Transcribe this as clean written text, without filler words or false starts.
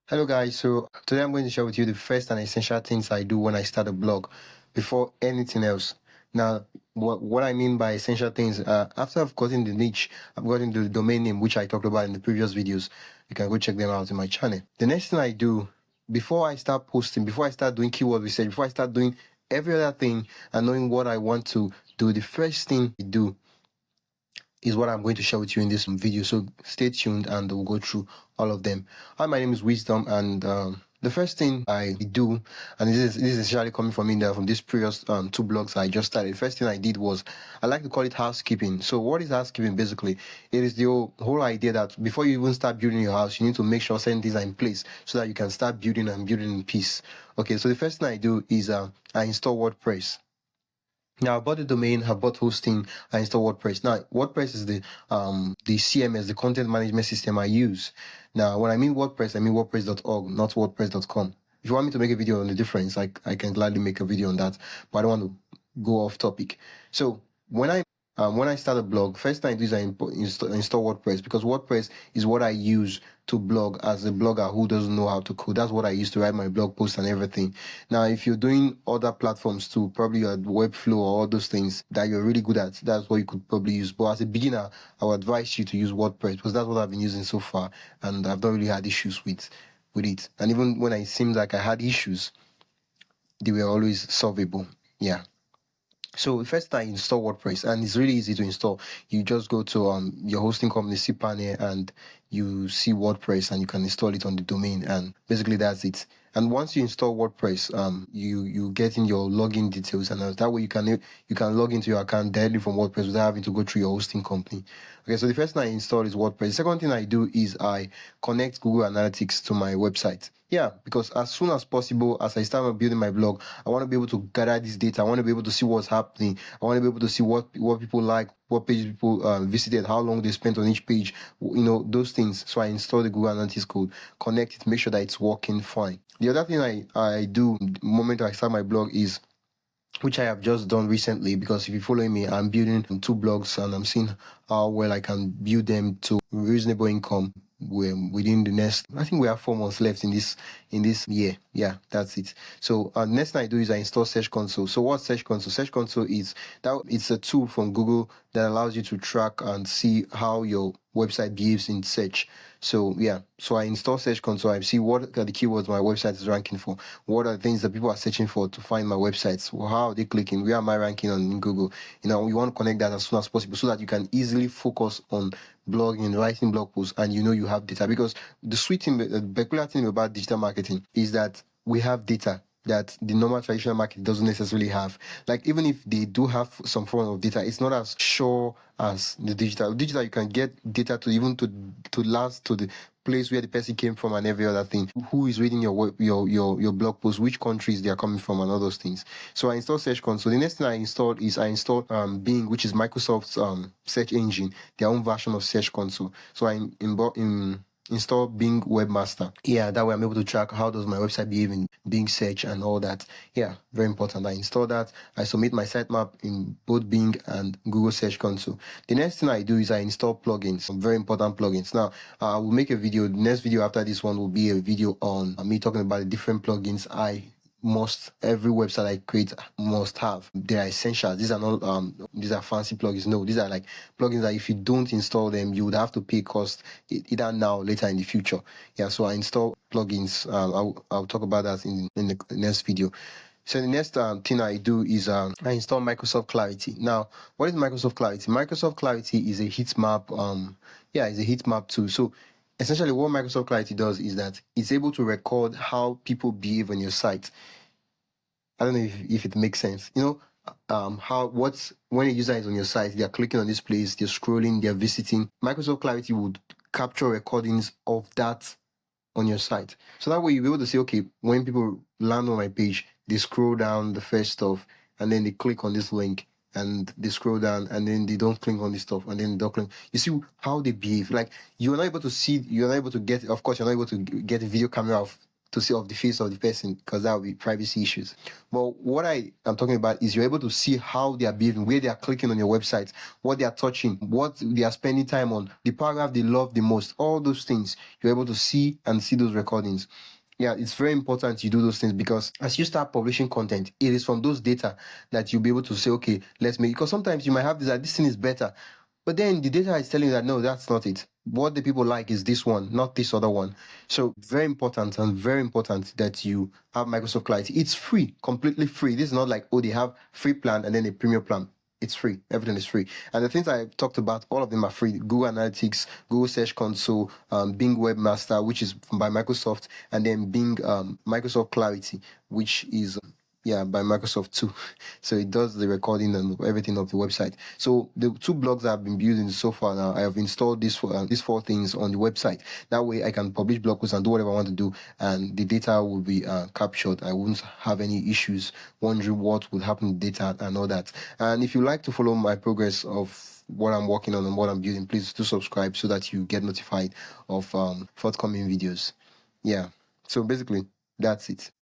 Hello guys, so today I'm going to share with you the first and essential things I do when I start a blog before anything else. Now, what I mean by essential things, after I've gotten the niche, I've gotten the domain name, which I talked about in the previous videos. You can go check them out in my channel. The next thing I do before I start posting, before I start doing keyword research, before I start doing every other thing and knowing what I want to do, the first thing I do is what I'm going to share with you in this video. So stay tuned and we'll go through all of them. Hi, my name is Wisdom, and the first thing I do, and this is actually coming from India, from these previous two blogs I just started. The first thing I did was, I like to call it housekeeping. So what is housekeeping? Basically, it is the whole idea that before you even start building your house, you need to make sure certain things are in place so that you can start building and building in peace. Okay, so the first thing I do is I install WordPress. Now, I bought the domain, I bought hosting, I install WordPress. Now, WordPress is the CMS, the content management system I use. Now, when I mean WordPress, I mean WordPress.org, not WordPress.com. If you want me to make a video on the difference, I can gladly make a video on that, but I don't want to go off topic. So when I start a blog, first thing I do is I install WordPress, because WordPress is what I use to blog as a blogger who doesn't know how to code. That's what I use to write my blog posts and everything. Now, if you're doing other platforms too, probably your Webflow or all those things that you're really good at, that's what you could probably use. But as a beginner, I would advise you to use WordPress, because that's what I've been using so far, and I've not really had issues with it. And even when it seemed like I had issues, they were always solvable. Yeah. So first I install WordPress, and it's really easy to install. You just go to your hosting company, cPanel, and you see WordPress, and you can install it on the domain, and basically that's it. And once you install WordPress, you get in your login details, and that way you can log into your account directly from WordPress without having to go through your hosting company. Okay, so the first thing I install is WordPress. The second thing I do is I connect Google Analytics to my website. Yeah, because as soon as possible, as I start building my blog, I want to be able to gather this data. I want to be able to see what's happening. I want to be able to see what people like, what pages people visited, how long they spent on each page, those things. So I install the Google Analytics code, connect it, make sure that it's working fine. The other thing I do the moment I start my blog is, which I have just done recently, because if you follow me, I'm building two blogs, and I'm seeing how well I can build them to reasonable income within the next, I think we have 4 months left in this year. Yeah, that's it. So next thing I do is I install Search Console. So what's Search Console? Search Console is it's a tool from Google that allows you to track and see how your website behaves in search. So yeah, so I install Search Console. I see what are the keywords my website is ranking for, what are the things that people are searching for to find my websites, how are they clicking, where am I ranking on Google. You want to connect that as soon as possible so that you can easily focus on blogging and writing blog posts, and you have data. Because the sweet thing, the peculiar thing about digital marketing is that we have data that the normal traditional market doesn't necessarily have. Like, even if they do have some form of data, it's not as sure as the digital. Digital, you can get data to last to the place where the person came from and every other thing. Who is reading your blog post, which countries they are coming from, and all those things. So I installed Search Console. The next thing I installed Bing, which is Microsoft's search engine, their own version of Search Console. So I install Bing Webmaster. Yeah, that way I'm able to track how does my website behave in Bing search and all that. Yeah, very important. I install that. I submit my sitemap in both Bing and Google Search Console. The next thing I do is I install plugins, some very important plugins. Now, I will make a video. The next video after this one will be a video on me talking about the different plugins every website I create must have. They are essentials. These are not these are fancy plugins. No, these are like plugins that if you don't install them, you would have to pay cost either now or later in the future. Yeah, so I install plugins. I'll talk about that in the next video. So the next thing I do is I install Microsoft Clarity. Now, what is Microsoft Clarity? Microsoft Clarity is a heat map. It's a heat map tool. So essentially, what Microsoft Clarity does is that it's able to record how people behave on your site. I don't know if it makes sense. When a user is on your site, they're clicking on this place, they're scrolling, they're visiting. Microsoft Clarity would capture recordings of that on your site. So that way you'll be able to say, okay, when people land on my page, they scroll down the first stuff, and then they click on this link, and they scroll down, and then they don't click on this stuff, and then they don't click. You see how they behave. Like, you're not able to get a video camera of to see of the face of the person, because that would be privacy issues. But what I am talking about is you're able to see how they are behaving, where they are clicking on your website, what they are touching, what they are spending time on, the paragraph they love the most, all those things you're able to see and see those recordings. Yeah, it's very important you do those things, because as you start publishing content, it is from those data that you'll be able to say, okay, let's make, because sometimes you might have this thing is better, but then the data is telling you that no, that's not it. What the people like is this one, not this other one. So very important, and very important that you have Microsoft Clarity. It's free, completely free. This is not like, oh, they have free plan and then a premium plan. It's free. Everything is free. And the things I talked about, all of them are free. Google Analytics, Google Search Console, Bing Webmaster, which is by Microsoft, and then Bing Microsoft Clarity, which is by Microsoft too. So it does the recording and everything of the website. So the two blogs I've been building so far now, I have installed these four things on the website. That way I can publish blog posts and do whatever I want to do, and the data will be captured. I won't have any issues wondering what would happen to data and all that. And if you like to follow my progress of what I'm working on and what I'm building, please do subscribe so that you get notified of forthcoming videos. Yeah. So basically, that's it.